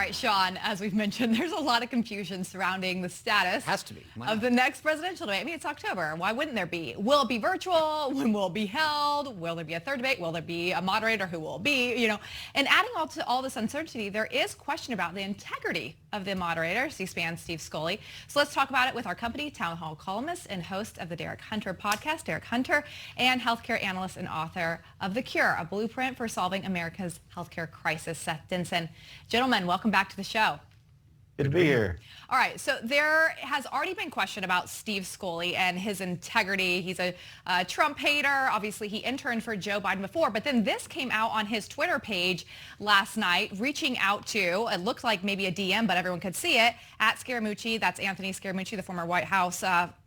right, Sean, as we've mentioned, there's a lot of confusion surrounding the status of the next presidential debate. I mean, it's October. Why wouldn't there be? Will it be virtual? When will it be held? Will there be a third debate? Will there be a moderator? Who will it be? You know, and adding to all this uncertainty, there is question about the integrity of the moderator, C-SPAN Steve Scully. So let's talk about it with our company, Town Hall columnist and host of the Derek Hunter podcast, Derek Hunter, and healthcare analyst and author of The Cure, a blueprint for solving America's healthcare crisis, Seth Denson. Gentlemen, welcome back to the show. Good to be here. All right, so there has already been question about Steve Scully and his integrity. He's a Trump hater. Obviously, he interned for Joe Biden before, but then this came out on his Twitter page last night, reaching out to, it looked like maybe a DM, but everyone could see it, at Scaramucci. That's Anthony Scaramucci, the former White House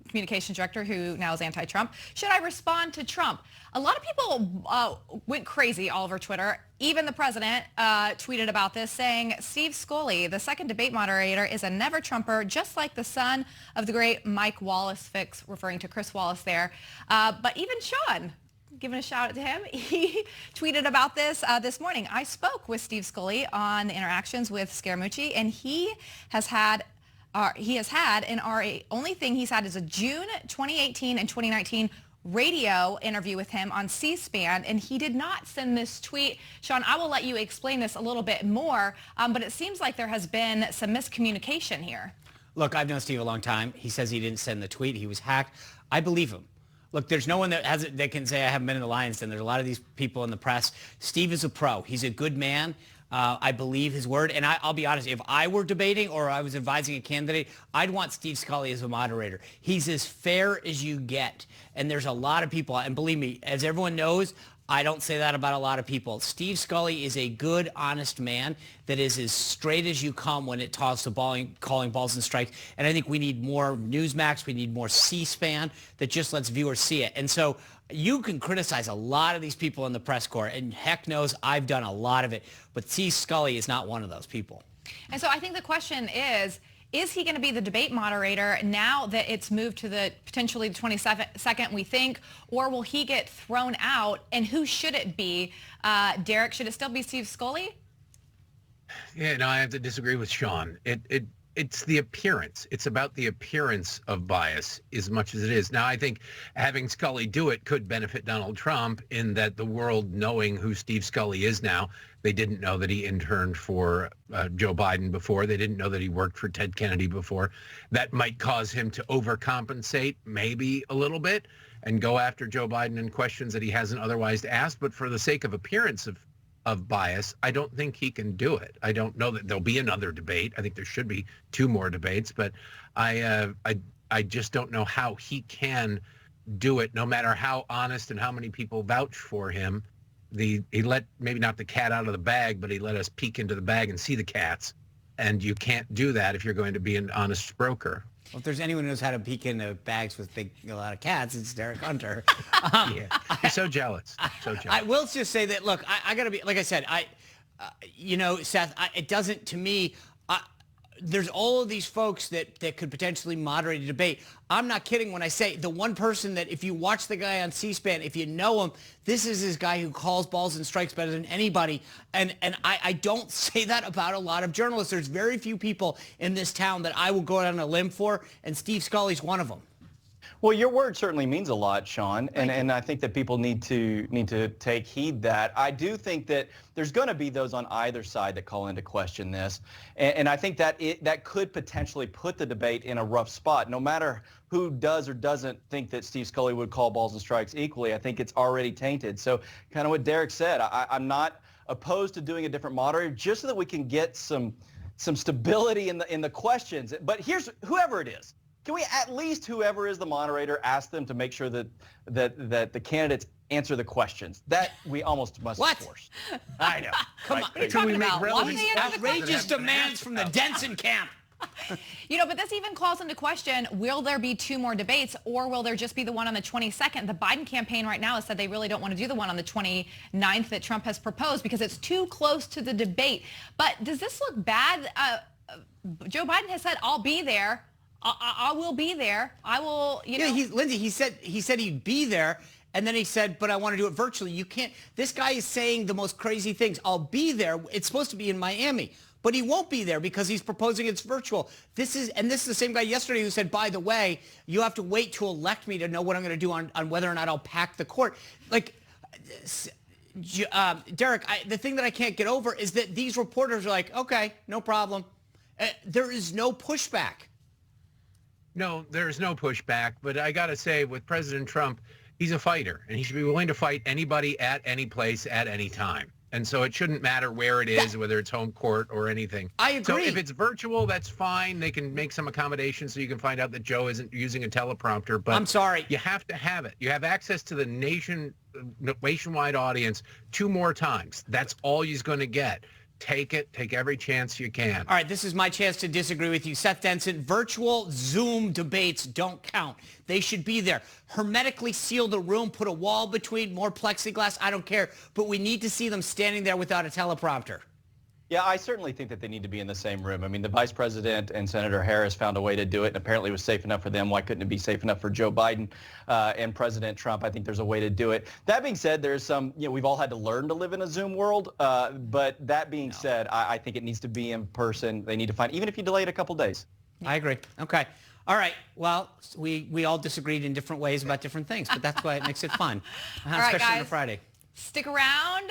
communications director who now is anti-Trump. Should I respond to Trump? A lot of people went crazy all over Twitter. Even the president tweeted about this, saying Steve Scully, the second debate moderator, is a never-Trumper, just like the son of the great Mike Wallace fix, referring to Chris Wallace there. But even Sean, giving a shout out to him, he tweeted about this this morning. I spoke with Steve Scully on the interactions with Scaramucci, and he has had and our only thing he's had is a June 2018 and 2019 radio interview with him on C-SPAN, and he did not send this tweet. Sean, I will let you explain this a little bit more, but it seems like there has been some miscommunication here. Look, I've known Steve a long time. He says he didn't send the tweet. He was hacked. I believe him. Look, there's no one that can say I haven't been in the lion's den. There's a lot of these people in the press. Steve is a pro. He's a good man. I believe his word. And I'll be honest, if I were debating or I was advising a candidate, I'd want Steve Scully as a moderator. He's as fair as you get. And there's a lot of people, and believe me, as everyone knows, I don't say that about a lot of people. Steve Scully is a good, honest man that is as straight as you come when it talks to calling balls and strikes. And I think we need more Newsmax. We need more C-SPAN that just lets viewers see it. And so you can criticize a lot of these people in the press corps, and heck knows I've done a lot of it. But Steve Scully is not one of those people. And so I think the question is he going to be the debate moderator now that it's moved to the potentially the 22nd, we think, or will he get thrown out? And who should it be? Derek, should it still be Steve Scully? Yeah, no, I have to disagree with Sean. It's the appearance. It's about the appearance of bias as much as it is. Now, I think having Scully do it could benefit Donald Trump in that the world knowing who Steve Scully is now. They didn't know that he interned for Joe Biden before. They didn't know that he worked for Ted Kennedy before. That might cause him to overcompensate maybe a little bit and go after Joe Biden in questions that he hasn't otherwise asked. But for the sake of appearance of bias, I don't think he can do it. I don't know that there'll be another debate. I think there should be 2 more debates, but I just don't know how he can do it, no matter how honest and how many people vouch for him. He let, maybe not the cat out of the bag, but he let us peek into the bag and see the cats. And you can't do that if you're going to be an honest broker. Well, if there's anyone who knows how to peek into bags with a lot of cats, it's Derek Hunter. Yeah, you're so jealous. So jealous. I will just say that, look, I got to be, like I said, Seth, it doesn't, to me, there's all of these folks that could potentially moderate a debate. I'm not kidding when I say the one person that if you watch the guy on C-SPAN, if you know him, this is this guy who calls balls and strikes better than anybody. And I don't say that about a lot of journalists. There's very few people in this town that I will go out on a limb for, and Steve Scully's one of them. Well, your word certainly means a lot, Sean, and I think that people need to take heed that. I do think that there's going to be those on either side that call into question this, and I think that that could potentially put the debate in a rough spot. No matter who does or doesn't think that Steve Scully would call balls and strikes equally, I think it's already tainted. So kind of what Derek said, I'm not opposed to doing a different moderator just so that we can get some stability in the questions. But here's whoever it is. Can we at least, whoever is the moderator, ask them to make sure that the candidates answer the questions? That we almost must force. I know. Come on. What are you talking about? Outrageous demands from the Denson camp. But this even calls into question, will there be 2 more debates, or will there just be the one on the 22nd? The Biden campaign right now has said they really don't want to do the one on the 29th that Trump has proposed because it's too close to the debate. But does this look bad? Joe Biden has said, I'll be there. I will be there. I will, Yeah, Lindsay, he said he'd be there, and then he said, but I want to do it virtually. You can't. This guy is saying the most crazy things. I'll be there. It's supposed to be in Miami. but he won't be there because he's proposing it's virtual. This is the same guy yesterday who said, by the way, you have to wait to elect me to know what I'm going to do on whether or not I'll pack the court. Like, Derek, the thing that I can't get over is that these reporters are like, okay, no problem. There is no pushback. No, there's no pushback. But I got to say, with President Trump, he's a fighter, and he should be willing to fight anybody at any place at any time. And so it shouldn't matter where it is, whether it's home court or anything. I agree. So if it's virtual, that's fine. They can make some accommodations so you can find out that Joe isn't using a teleprompter. But I'm sorry. You have to have it. You have access to the nationwide audience 2 more times. That's all he's going to get. Take it. Take every chance you can. All right, this is my chance to disagree with you. Seth Denson, virtual Zoom debates don't count. They should be there. Hermetically seal the room, put a wall between, more plexiglass, I don't care. But we need to see them standing there without a teleprompter. Yeah, I certainly think that they need to be in the same room. I mean, the vice president and Senator Harris found a way to do it, and apparently it was safe enough for them. Why couldn't it be safe enough for Joe Biden and President Trump? I think there's a way to do it. That being said, there's some, we've all had to learn to live in a Zoom world. But that being said, I think it needs to be in person. They need to find, even if you delay it a couple days. I agree. Okay. All right. Well, we all disagreed in different ways about different things, but that's why it makes it fun. All right, Especially on a guys. Friday. Stick around.